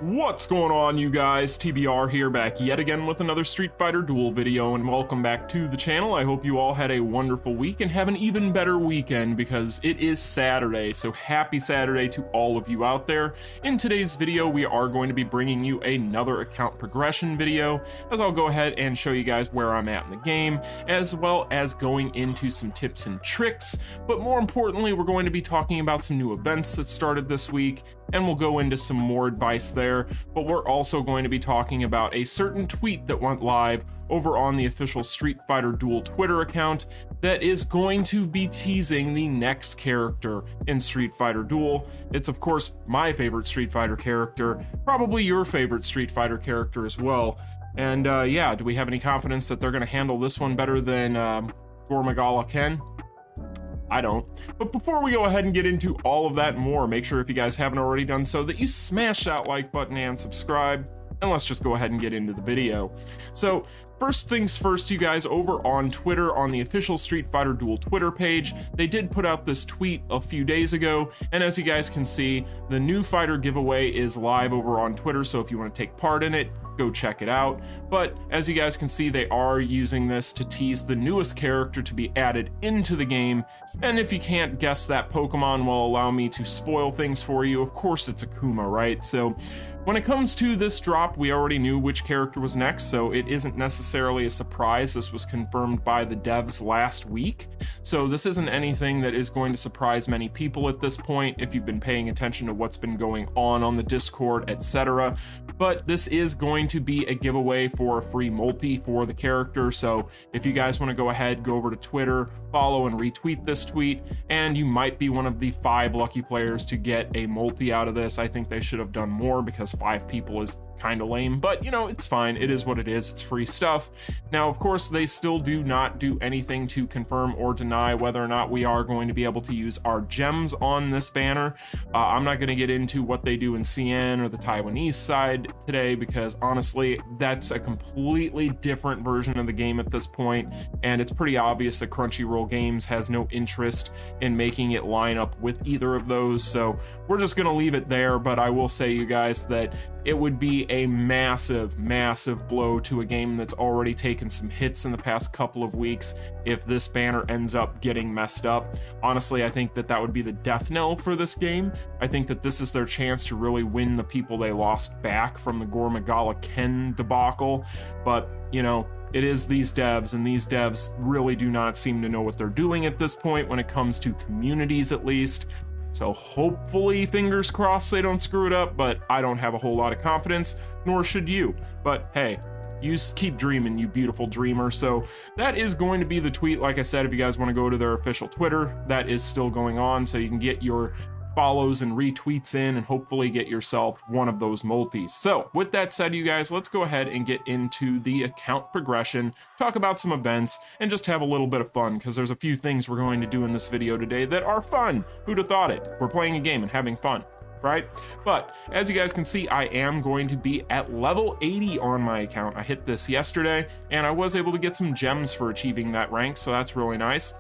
What's going on, you guys? TBR here, back yet again with another Street Fighter Duel video, and welcome back to the channel. I hope you all had a wonderful week and have an even better weekend because it is Saturday, so happy Saturday to all of you out there. In today's video, we are going to be bringing you another account progression video, as I'll go ahead and show you guys where I'm at in the game, as well as going into some tips and tricks, but more importantly, we're going to be talking about some new events that started this week, and we'll go into some more advice there, but we're also going to be talking about a certain tweet that went live over on the official Street Fighter Duel Twitter account that is going to be teasing the next character in Street Fighter Duel. It's of course my favorite Street Fighter character, probably your favorite Street Fighter character as well. And yeah, do we have any confidence that they're going to handle this one better than Gormagala Ken? I don't. But before we go ahead and get into all of that and more, make sure if you guys haven't already done so that you smash that like button and subscribe, and let's just go ahead and get into the video. So first things first, you guys, over on Twitter, on the official Street Fighter Duel Twitter page, they did put out this tweet a few days ago, and as you guys can see, the new fighter giveaway is live over on Twitter, so if you want to take part in it, go check it out. But as you guys can see, they are using this to tease the newest character to be added into the game, and if you can't guess that Pokemon will allow me to spoil things for you, of course it's Akuma, right? So when it comes to this drop, we already knew which character was next, so it isn't necessarily a surprise. This was confirmed by the devs last week, so this isn't anything that is going to surprise many people at this point if you've been paying attention to what's been going on the Discord, etc. But this is going to be a giveaway for a free multi for the character, so if you guys want to go ahead, go over to Twitter, follow and retweet this tweet, and you might be one of the 5 lucky players to get a multi out of this. I think they should have done more because 5 people is kind of lame, but you know, it's fine. It is what it is. It's free stuff. Now, of course, they still do not do anything to confirm or deny whether or not we are going to be able to use our gems on this banner. I'm not going to get into what they do in CN or the Taiwanese side today because honestly, that's a completely different version of the game at this point, and it's pretty obvious that Crunchyroll Games has no interest in making it line up with either of those, so we're just going to leave it there. But I will say, you guys, that it would be a massive blow to a game that's already taken some hits in the past couple of weeks if this banner ends up getting messed up. Honestly, I think that that would be the death knell for this game. I think that this is their chance to really win the people they lost back from the Gormagala Ken debacle, but you know, it is these devs, and these devs really do not seem to know what they're doing at this point when it comes to communities, at least. So hopefully, fingers crossed, they don't screw it up, but I don't have a whole lot of confidence, nor should you. But hey, you keep dreaming, you beautiful dreamer. So that is going to be the tweet. Like I said, if you guys want to go to their official Twitter, that is still going on, so you can get your follows and retweets in and hopefully get yourself one of those multis. So with that said, you guys, let's go ahead and get into the account progression, talk about some events, and just have a little bit of fun, because there's a few things we're going to do in this video today that are fun. Who'd have thought it? We're playing a game and having fun, right? But as you guys can see, I am going to be at level 80 on my account. I hit this yesterday and I was able to get some gems for achieving that rank, so that's really nice.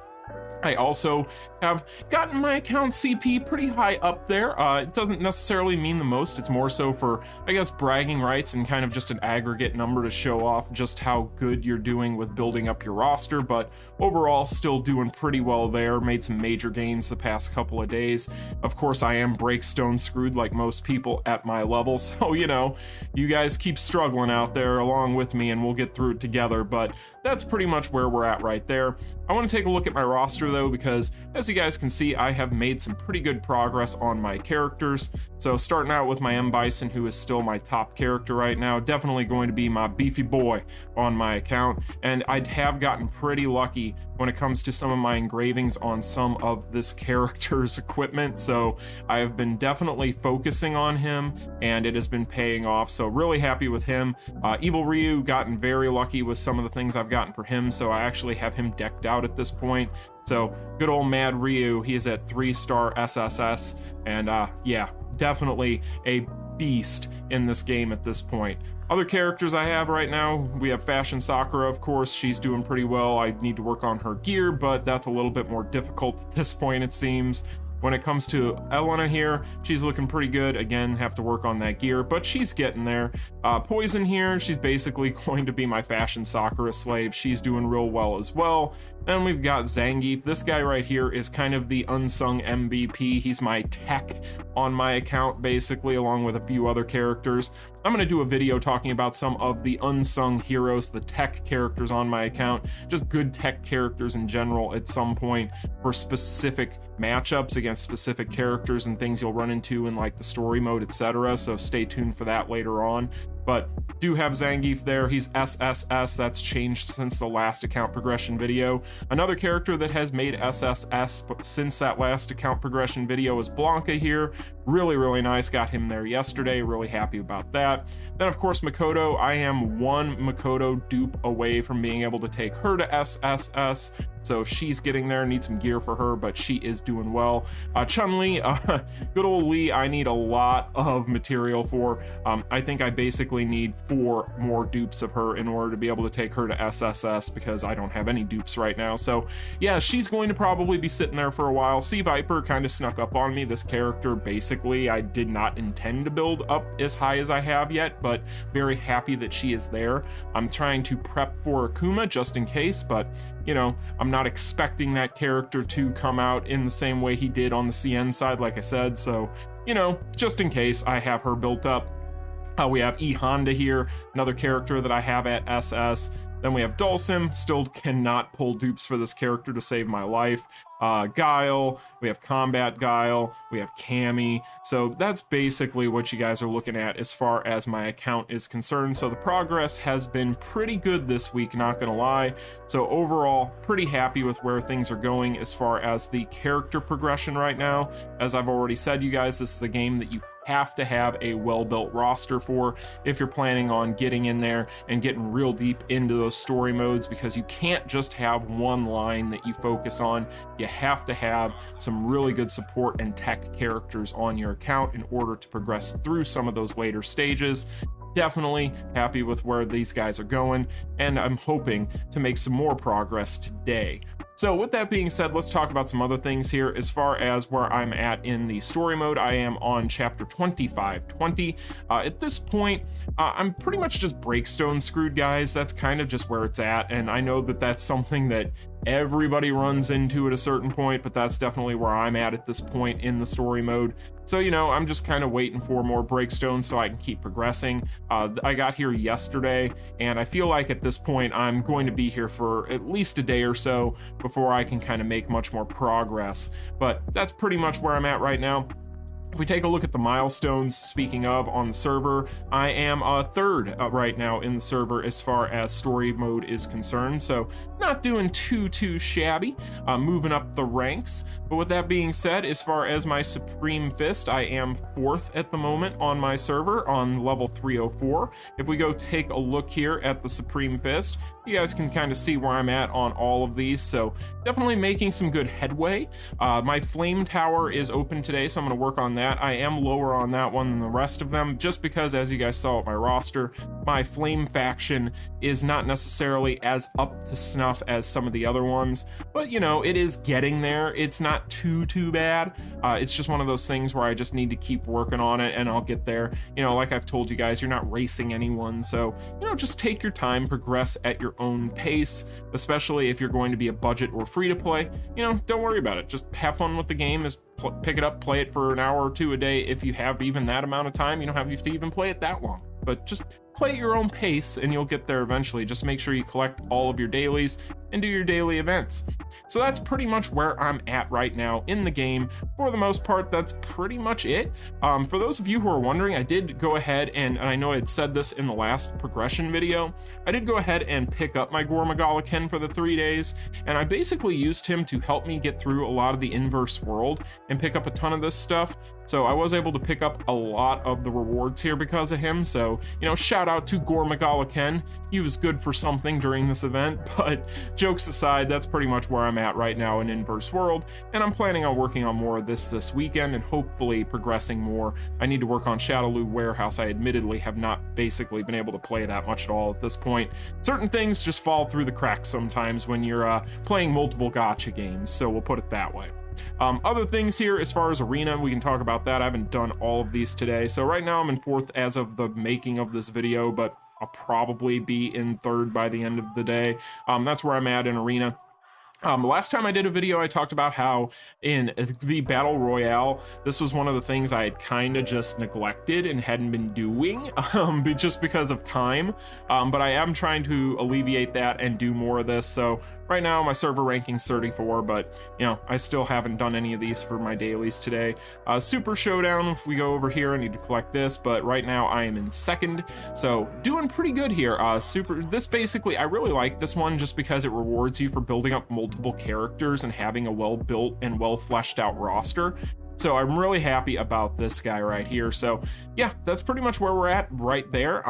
I also have gotten my account CP pretty high up there. It doesn't necessarily mean the most. It's more so for, I guess, bragging rights and kind of just an aggregate number to show off just how good you're doing with building up your roster. But overall, still doing pretty well there. Made some major gains the past couple of days. Of course, I am breakstone screwed like most people at my level. So, you know, you guys keep struggling out there along with me and we'll get through it together. But that's pretty much where we're at right there. I want to take a look at my roster though, because as you guys can see, I have made some pretty good progress on my characters. So starting out with my M. Bison, who is still my top character right now, definitely going to be my beefy boy on my account. And I have gotten pretty lucky when it comes to some of my engravings on some of this character's equipment. So I have been definitely focusing on him and it has been paying off. So really happy with him. Evil Ryu, gotten very lucky with some of the things I've gotten for him. So I actually have him decked out at this point. So good old Mad Ryu, he is at 3-star SSS, and yeah, definitely a beast in this game at this point. Other characters I have right now, we have Fashion Sakura, of course. She's doing pretty well. I need to work on her gear, but that's a little bit more difficult at this point, it seems. When it comes to Elena here, she's looking pretty good. Again, have to work on that gear, but she's getting there. Poison here, she's basically going to be my fashion Sakura slave. She's doing real well as well. Then we've got Zangief. This guy right here is kind of the unsung MVP. He's my tech on my account, basically, along with a few other characters. I'm going to do a video talking about some of the unsung heroes, the tech characters on my account, just good tech characters in general at some point for specific matchups against specific characters and things you'll run into in like the story mode, etc. So stay tuned for that later on. But do have Zangief there. He's SSS. That's changed since the last account progression video. Another character that has made SSS since that last account progression video is Blanca here. Really nice. Got him there yesterday. Really happy about that. Then, of course, Makoto. I am one Makoto dupe away from being able to take her to SSS. So she's getting there. Need some gear for her, but she is doing well. Chun-Li, good old Lee, I need a lot of material for. I think I basically need 4 more dupes of her in order to be able to take her to SSS because I don't have any dupes right now. So yeah, she's going to probably be sitting there for a while. Sea Viper kind of snuck up on me. This character, basically, I did not intend to build up as high as I have yet, but very happy that she is there. I'm trying to prep for Akuma just in case, but you know, I'm not expecting that character to come out in the same way he did on the CN side, like I said. So, you know, just in case, I have her built up. We have E Honda here, another character that I have at SS. Then we have Dulcim, still cannot pull dupes for this character to save my life. Guile, we have Combat Guile, we have Cammy. So that's basically what you guys are looking at as far as my account is concerned. So the progress has been pretty good this week, not gonna lie. So overall, pretty happy with where things are going as far as the character progression right now. As I've already said, you guys, this is a game that you have to have a well-built roster for if you're planning on getting in there and getting real deep into those story modes, because you can't just have one line that you focus on. You have to have some really good support and tech characters on your account in order to progress through some of those later stages. Definitely happy with where these guys are going, and I'm hoping to make some more progress today. So with that being said, let's talk about some other things here. As far as where I'm at in the story mode, I am on chapter 2520. At this point, I'm pretty much just breakstone screwed, guys. That's kind of just where it's at, and I know that that's something that everybody runs into at a certain point, but that's definitely where I'm at this point in the story mode. So, you know, I'm just kind of waiting for more breakstones so I can keep progressing. I got here yesterday, and I feel like at this point I'm going to be here for at least a day or so before I can kind of make much more progress. But that's pretty much where I'm at right now. If we take a look at the milestones, speaking of, on the server, I am third right now in the server as far as story mode is concerned, so not doing too shabby, moving up the ranks. But with that being said, as far as my Supreme Fist, I am 4th at the moment on my server on level 304. If we go take a look here at the Supreme Fist, you guys can kind of see where I'm at on all of these, so definitely making some good headway. My Flame Tower is open today, so I'm going to work on that. I am lower on that one than the rest of them, just because, as you guys saw at my roster, my Flame faction is not necessarily as up to snuff as some of the other ones, but you know, it is getting there. It's not too bad. It's just one of those things where I just need to keep working on it, and I'll get there. You know, like I've told you guys, you're not racing anyone, so, you know, just take your time, progress at your own pace, especially if you're going to be a budget or free to play. You know, don't worry about it. Just have fun with the game. Pick it up, play it for an hour or two a day. If you have even that amount of time, you don't have to even play it that long, but just play at your own pace and you'll get there eventually. Just make sure you collect all of your dailies and do your daily events. So that's pretty much where I'm at right now in the game. For the most part, that's pretty much it. For those of you who are wondering, I did go ahead and I know I had said this in the last progression video, I did go ahead and pick up my Gormagala Ken for the 3 days, and I basically used him to help me get through a lot of the inverse world and pick up a ton of this stuff. So I was able to pick up a lot of the rewards here because of him. So, you know, shout out to Gormagala Ken. He was good for something during this event, but jokes aside, that's pretty much where I'm at right now in Inverse World, and I'm planning on working on more of this weekend and hopefully progressing more. I need to work on Shadowloo Warehouse. I admittedly have not basically been able to play that much at all at this point. Certain things just fall through the cracks sometimes when you're playing multiple gacha games, so we'll put it that way. Other things here, as far as arena, we can talk about that. I haven't done all of these today. So right now I'm in 4th as of the making of this video, but I'll probably be in 3rd by the end of the day. That's where I'm at in arena. Last time I did a video, I talked about how in the Battle Royale, this was one of the things I had kind of just neglected and hadn't been doing, just because of time. But I am trying to alleviate that and do more of this. So right now my server ranking's 34, but you know, I still haven't done any of these for my dailies today. Super Showdown, if we go over here, I need to collect this, but right now I am in 2nd, so doing pretty good here. This basically, I really like this one just because it rewards you for building up multiple characters and having a well-built and well-fleshed out roster. So I'm really happy about this guy right here. So yeah, that's pretty much where we're at right there.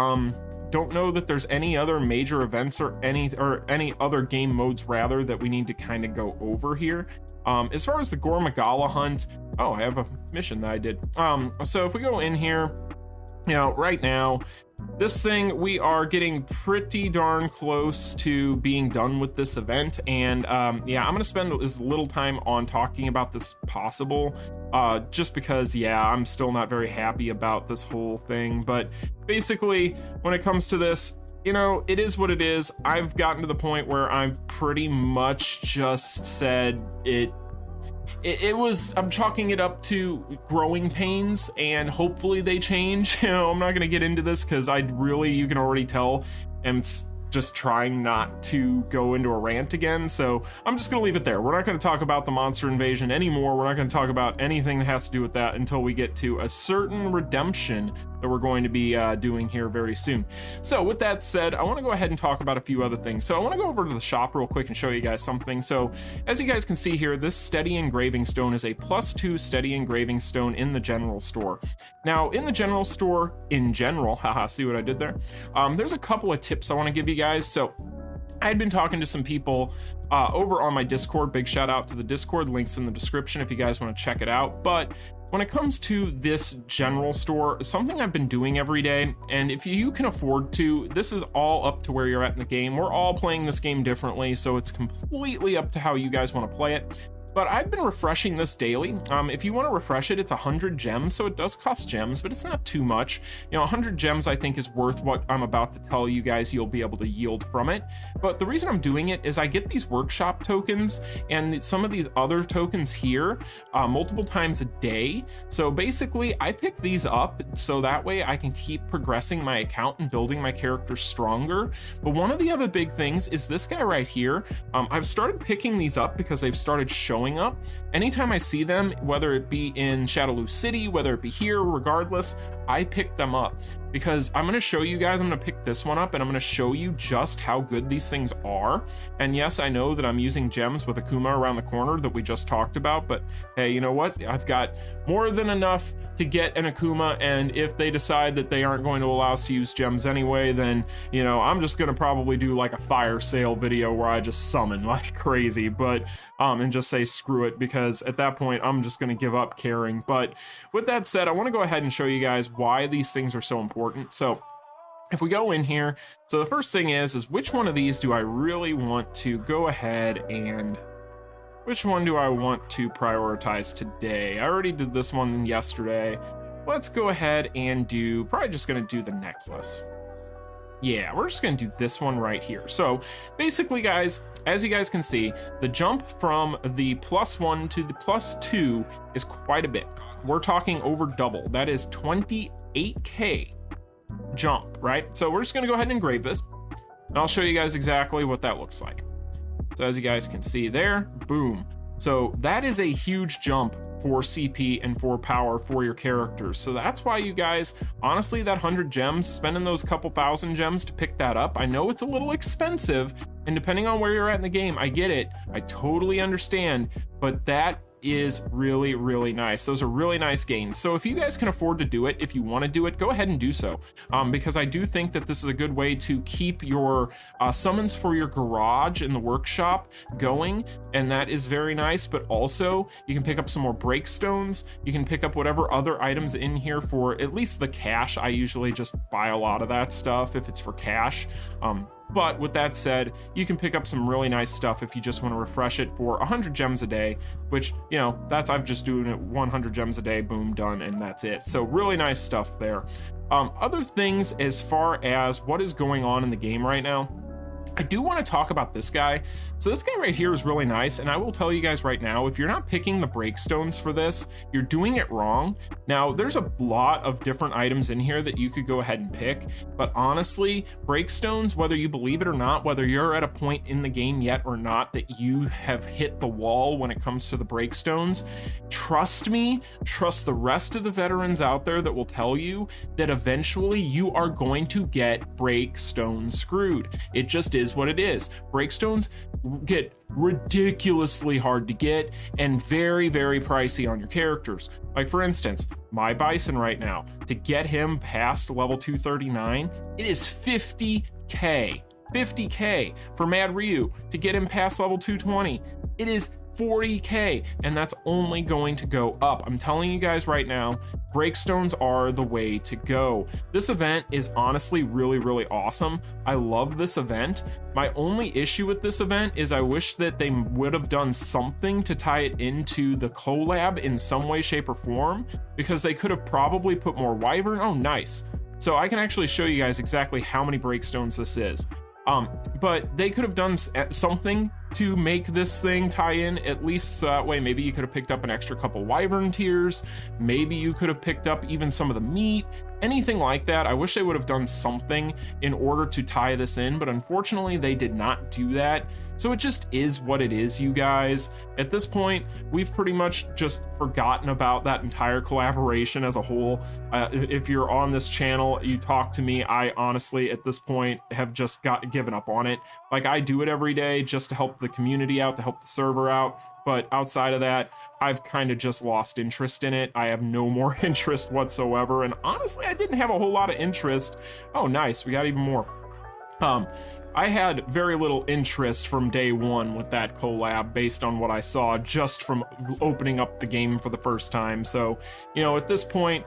Don't know that there's any other major events or any other game modes rather that we need to kind of go over here. As far as the Gormagala hunt, oh, I have a mission that I did. So if we go in here, you know, right now, this thing, we are getting pretty darn close to being done with this event, and yeah, I'm gonna spend as little time on talking about this possible, just because, yeah, I'm still not very happy about this whole thing. But basically, when it comes to this, you know, it is what it is. I've gotten to the point where I've pretty much just said I'm chalking it up to growing pains, and hopefully they change. You know, I'm not gonna get into this because you can already tell, am just trying not to go into a rant again, so I'm just gonna leave it there. We're not gonna talk about the monster invasion anymore. We're not gonna talk about anything that has to do with that until we get to a certain redemption that we're going to be doing here very soon. So with that said, I want to go ahead and talk about a few other things. So I want to go over to the shop real quick and show you guys something. So as you guys can see here, this steady engraving stone is a +2 steady engraving stone in the general store. Now in the general store in general, haha, see what I did there? There's a couple of tips I want to give you guys. So I had been talking to some people over on my Discord. Big shout out to the Discord, links in the description if you guys want to check it out. But when it comes to this general store, something I've been doing every day, and if you can afford to, this is all up to where you're at in the game. We're all playing this game differently, so it's completely up to how you guys want to play it. But I've been refreshing this daily. If you want to refresh it, it's 100 gems, so it does cost gems, but it's not too much. You know, 100 gems I think is worth what I'm about to tell you guys you'll be able to yield from it. But the reason I'm doing it is I get these workshop tokens and some of these other tokens here multiple times a day. So basically, I pick these up so that way I can keep progressing my account and building my character stronger. But one of the other big things is this guy right here. I've started picking these up because they've started showing up. Anytime I see them, whether it be in Shadowloo City, whether it be here, regardless, I pick them up because I'm going to show you guys. I'm going to pick this one up and I'm going to show you just how good these things are. And yes, I know that I'm using gems with Akuma around the corner that we just talked about, but hey, you know what? I've got more than enough to get an Akuma, and if they decide that they aren't going to allow us to use gems anyway, then, you know, I'm just going to probably do like a fire sale video where I just summon like crazy, but and just say screw it, because at that point I'm just going to give up caring. But with that said, I want to go ahead and show you guys why these things are so important. So if we go in here, so the first thing is which one of these do I really want to go ahead and which one do I want to prioritize today? I already did this one yesterday. Let's go ahead and probably just going to do the necklace. Yeah, we're just going to do this one right here. So basically, guys, as you guys can see, the jump from the +1 to the +2 is quite a bit. We're talking over double. That is 28K jump, right? So we're just going to go ahead and engrave this, and I'll show you guys exactly what that looks like. So as you guys can see there, boom. So that is a huge jump for CP and for power for your characters. So that's why you guys, honestly, that 100 gems, spending those couple thousand gems to pick that up, I know it's a little expensive, and depending on where you're at in the game, I get it, I totally understand, but that is really, really nice. Those are really nice gains. So if you guys can afford to do it, if you want to do it, go ahead and do so, because I do think that this is a good way to keep your summons for your garage in the workshop going, and that is very nice. But also you can pick up some more breakstones, you can pick up whatever other items in here for at least the cash. I usually just buy a lot of that stuff if it's for cash. But with that said, you can pick up some really nice stuff if you just want to refresh it for 100 gems a day, which, you know, I'm just doing it 100 gems a day, boom, done, and that's it. So really nice stuff there. Other things as far as what is going on in the game right now, I do want to talk about this guy. So this guy right here is really nice, and I will tell you guys right now, if you're not picking the breakstones for this, you're doing it wrong. Now, there's a lot of different items in here that you could go ahead and pick, but honestly, breakstones, whether you believe it or not, whether you're at a point in the game yet or not that you have hit the wall when it comes to the breakstones, trust me, trust the rest of the veterans out there that will tell you that eventually you are going to get breakstone screwed. It just is what it is. Breakstones get ridiculously hard to get and very, very pricey on your characters. Like for instance, my Bison right now, to get him past level 239, it is 50k. 50k. For Mad Ryu, to get him past level 220, it is 40k, and that's only going to go up. I'm telling you guys right now, breakstones are the way to go. This event is honestly really, really awesome. I love this event. My only issue with this event is I wish that they would have done something to tie it into the collab in some way, shape, or form, because they could have probably put more wyvern. Oh, nice. So I can actually show you guys exactly how many breakstones this is. But they could have done something to make this thing tie in, at least so that way maybe you could have picked up an extra couple wyvern tiers, maybe you could have picked up even some of the meat, anything like that. I wish they would have done something in order to tie this in, but unfortunately they did not do that. So it just is what it is, you guys. At this point, we've pretty much just forgotten about that entire collaboration as a whole. If you're on this channel, you talk to me, I honestly at this point have just given up on it. Like, I do it every day just to help the community out, to help the server out, but outside of that, I've kind of just lost interest in it. I have no more interest whatsoever, and honestly, I didn't have a whole lot of interest. Oh, nice, we got even more. I had very little interest from day one with that collab based on what I saw just from opening up the game for the first time. So, you know, at this point,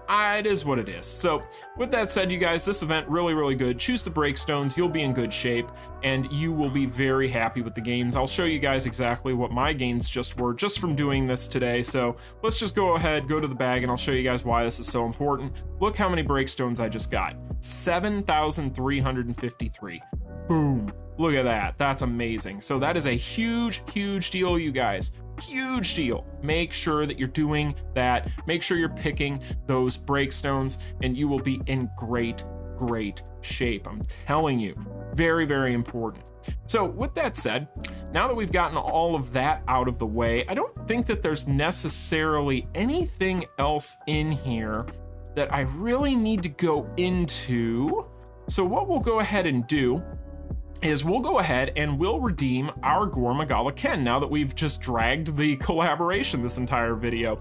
it is what it is. So with that said, you guys, this event really, really good. Choose the breakstones, you'll be in good shape, and you will be very happy with the gains. I'll show you guys exactly what my gains just were just from doing this today. So let's just go ahead, go to the bag, and I'll show you guys why this is so important. Look how many breakstones I just got. 7,353. Boom. Look at that. That's amazing. So that is a huge, huge deal, you guys. Huge deal. Make sure that you're doing that. Make sure you're picking those breakstones, and you will be in great, great shape. I'm telling you. Very, very important. So with that said, now that we've gotten all of that out of the way, I don't think that there's necessarily anything else in here that I really need to go into. So what we'll go ahead and do is we'll go ahead and we'll redeem our Gore Magala Ken now that we've just dragged the collaboration this entire video.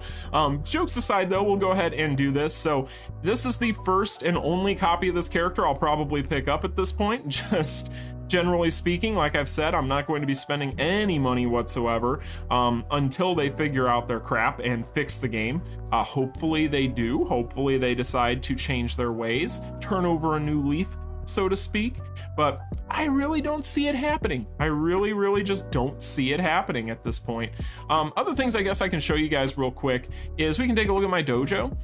Jokes aside though, we'll go ahead and do this. So this is the first and only copy of this character I'll probably pick up at this point. Just generally speaking, like I've said, I'm not going to be spending any money whatsoever until they figure out their crap and fix the game. Hopefully they do. Hopefully they decide to change their ways, turn over a new leaf, so to speak, but I really don't see it happening. I really, really just don't see it happening at this point. Other things I guess I can show you guys real quick is we can take a look at my dojo.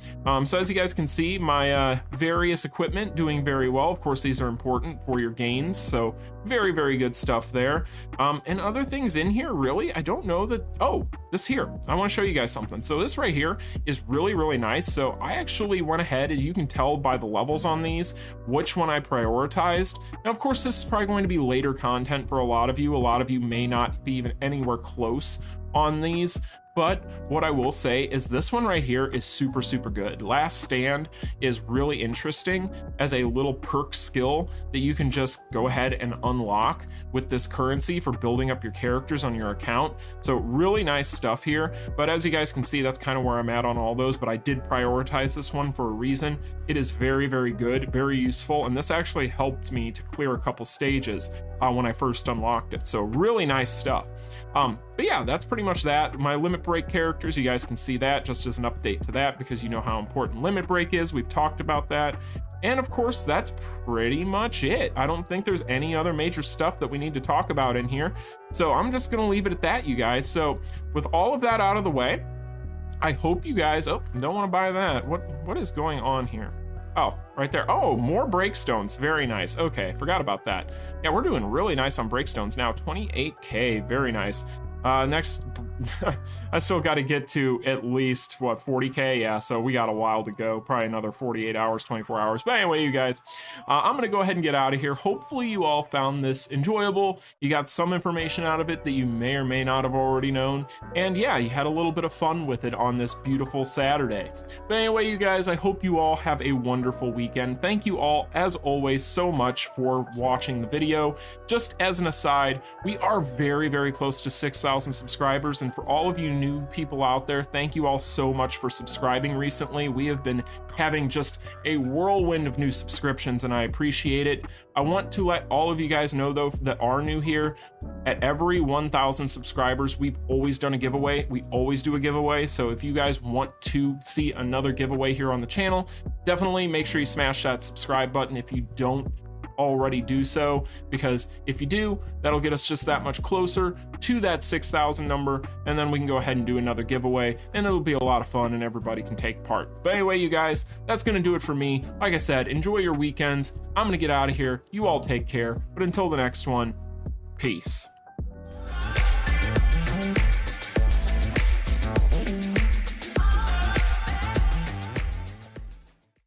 So as you guys can see, my various equipment doing very well. Of course, these are important for your gains, so very, very good stuff there. And other things in here, really, I don't know that. Oh, this here, I want to show you guys something. So this right here is really, really nice. So I actually went ahead, and you can tell by the levels on these which one I prioritized. Now, of course, this is probably going to be later content for a lot of you. A lot of you may not be even anywhere close on these, but what I will say is this one right here is super, super good. Last Stand is really interesting as a little perk skill that you can just go ahead and unlock with this currency for building up your characters on your account. So really nice stuff here. But as you guys can see, that's kind of where I'm at on all those, but I did prioritize this one for a reason. It is very, very good, very useful, and this actually helped me to clear a couple stages when I first unlocked it. So really nice stuff. But yeah, that's pretty much that. My limit break characters, you guys can see that just as an update to that, because you know how important limit break is. We've talked about that. And of course, that's pretty much it. I don't think there's any other major stuff that we need to talk about in here. So I'm just gonna leave it at that, you guys. So with all of that out of the way, I hope you guys, oh, don't wanna buy that. What is going on here? Oh, right there. Oh, more breakstones. Very nice. Okay, forgot about that. Yeah, we're doing really nice on breakstones now. 28K, very nice. Next, I still got to get to at least, what, 40K? Yeah, so we got a while to go. Probably another 48 hours, 24 hours. But anyway, you guys, I'm going to go ahead and get out of here. Hopefully you all found this enjoyable. You got some information out of it that you may or may not have already known. And yeah, you had a little bit of fun with it on this beautiful Saturday. But anyway, you guys, I hope you all have a wonderful weekend. Thank you all, as always, so much for watching the video. Just as an aside, we are very, very close to 6,000 subscribers, and for all of you new people out there, thank you all so much for subscribing recently. We have been having just a whirlwind of new subscriptions, and I appreciate it. I want to let all of you guys know, though, that are new here, at every 1,000 subscribers, we've always done a giveaway. We always do a giveaway, so if you guys want to see another giveaway here on the channel, definitely make sure you smash that subscribe button if you don't already do so, because if you do, that'll get us just that much closer to that 6,000 number, and then we can go ahead and do another giveaway, and it'll be a lot of fun and everybody can take part. But anyway, you guys, that's gonna do it for me. Like I said, enjoy your weekends. I'm gonna get out of here. You all take care, but until the next one, peace.